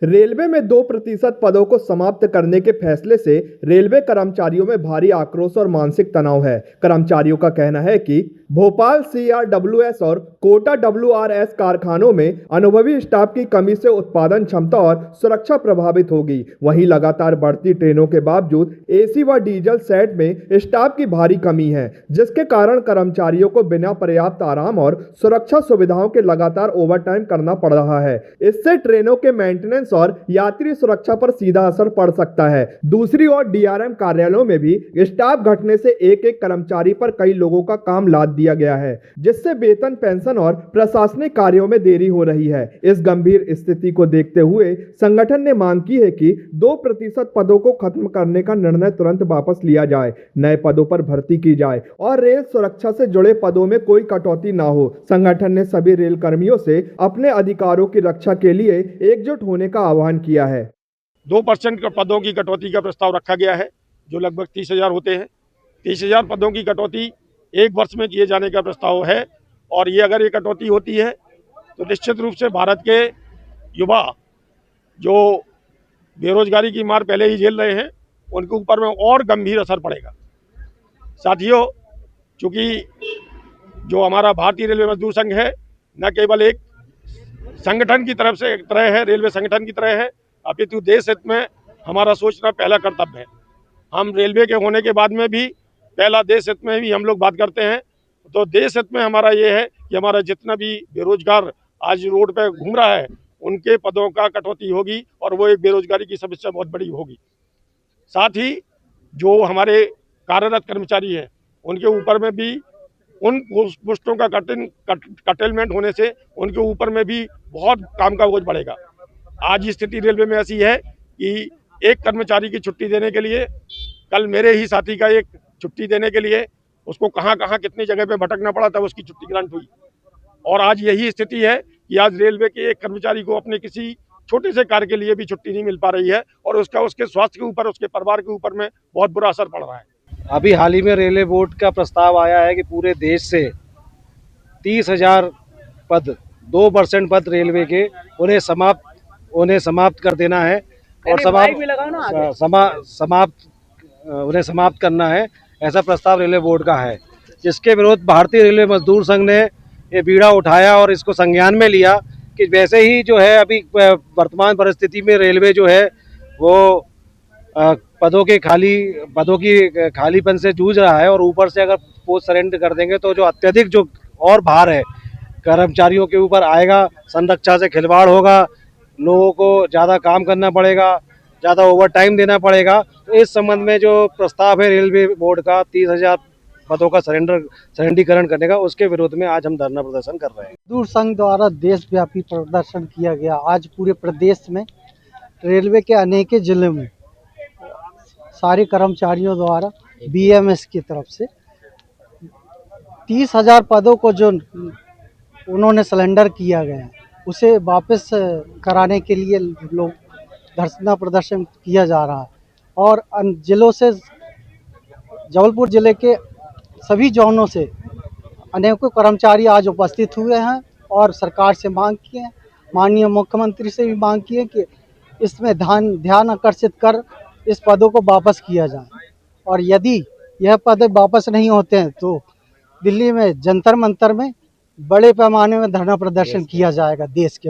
Railway में 2% पदों को समाप्त करने के फैसले से रेलवे कर्मचारियों में भारी आक्रोश और मानसिक तनाव है। कर्मचारियों का कहना है कि भोपाल CRWS और कोटा WRS कारखानों में अनुभवी स्टाफ की कमी से उत्पादन क्षमता और सुरक्षा प्रभावित होगी। वहीं लगातार बढ़ती ट्रेनों के बावजूद AC व डीजल सेट में स्टाफ की भारी कमी है, जिसके कारण कर्मचारियों को बिना पर्याप्त आराम और सुरक्षा सुविधाओं के लगातार ओवरटाइम करना पड़ रहा है। इससे ट्रेनों के मेंटेनेंस और यात्री सुरक्षा पर सीधा असर पड़ सकता है। दूसरी ओर DRM कार्यालयों में भी स्टाफ घटने से एक कर्मचारी पर कई लोगों का काम लाद दिया गया है, जिससे वेतन, पेंशन और प्रशासनिक कार्यों में देरी हो रही है। इस गंभीर स्थिति को देखते हुए संगठन ने मांग की है कि 2% पदों को खत्म करने का निर्णय तुरंत वापस लिया जाए, नए पदों पर भर्ती की जाए और रेल सुरक्षा से जुड़े पदों में कोई कटौती न हो। संगठन ने सभी रेल कर्मियों से अपने अधिकारों की रक्षा के लिए एकजुट होने का आह्वान किया है। 2% पदों की कटौती का प्रस्ताव रखा गया है, जो लगभग 30,000 होते हैं। 30,000 पदों की कटौती 1 वर्ष में किए जाने का प्रस्ताव है और ये अगर ये कटौती होती है तो निश्चित रूप से भारत के युवा जो बेरोजगारी की मार पहले ही झेल रहे हैं, उनके ऊपर में और गंभीर असर पड़ेगा। साथियों, चूँकि जो हमारा भारतीय रेलवे मजदूर संघ है, न केवल एक संगठन की तरफ से एक तरह है, रेलवे संगठन की तरह है, अपितु देश हित में हमारा सोचना पहला कर्तव्य है। हम रेलवे के होने के बाद में भी पहला देश हित में भी हम लोग बात करते हैं। तो देश हित में हमारा ये है कि हमारा जितना भी बेरोजगार आज रोड पे घूम रहा है, उनके पदों का कटौती होगी और वो एक बेरोजगारी की समस्या बहुत बड़ी होगी। साथ ही जो हमारे कार्यरत कर्मचारी हैं, उनके ऊपर में भी उन पोस्टों का कटेलमेंट होने से उनके ऊपर में भी बहुत काम का बोझ बढ़ेगा। आज स्थिति रेलवे में ऐसी है कि एक कर्मचारी की छुट्टी देने के लिए, कल मेरे ही साथी का एक छुट्टी देने के लिए उसको कहाँ कितनी जगह पे भटकना पड़ा तब उसकी छुट्टी ग्रांट हुई। और आज यही स्थिति है कि आज रेलवे के एक कर्मचारी को अपने किसी छोटे से कार्य के लिए भी छुट्टी नहीं मिल पा रही है और उसके स्वास्थ्य के ऊपर, उसके परिवार के ऊपर में बहुत बुरा असर पड़ रहा है। अभी हाल ही में रेलवे बोर्ड का प्रस्ताव आया है कि पूरे देश से 30,000 पद, 2% पद रेलवे के उन्हें समाप्त कर देना है और उन्हें समाप्त करना है। ऐसा प्रस्ताव रेलवे बोर्ड का है, जिसके विरोध भारतीय रेलवे मजदूर संघ ने ये बीड़ा उठाया और इसको संज्ञान में लिया कि वैसे ही जो है अभी वर्तमान परिस्थिति में रेलवे जो है वो पदों की खालीपन से जूझ रहा है और ऊपर से अगर पोस्ट सरेंडर कर देंगे तो जो अत्यधिक जो और भार है कर्मचारियों के ऊपर आएगा, संरक्षा से खिलवाड़ होगा, लोगों को ज़्यादा काम करना पड़ेगा, ज़्यादा ओवरटाइम देना पड़ेगा। तो इस संबंध में जो प्रस्ताव है रेलवे बोर्ड का 30,000 पदों का सरेंडरीकरण करने का, उसके विरोध में आज हम धरना प्रदर्शन कर रहे हैं। मजदूर संघ द्वारा देशव्यापी प्रदर्शन किया गया। आज पूरे प्रदेश में रेलवे के अनेक जिले में सारे कर्मचारियों द्वारा BMS की तरफ से 30,000 पदों को जो उन्होंने सिलेंडर किया गया, उसे वापस कराने के लिए लोग धरना प्रदर्शन किया जा रहा है। और जिलों से, जबलपुर जिले के सभी जोनों से अनेकों कर्मचारी आज उपस्थित हुए हैं और सरकार से मांग की है, माननीय मुख्यमंत्री से भी मांग की है कि इसमें ध्यान आकर्षित कर इस पदों को वापस किया जाए। और यदि यह पद वापस नहीं होते हैं तो दिल्ली में जंतर मंतर में बड़े पैमाने में धरना प्रदर्शन किया जाएगा देश के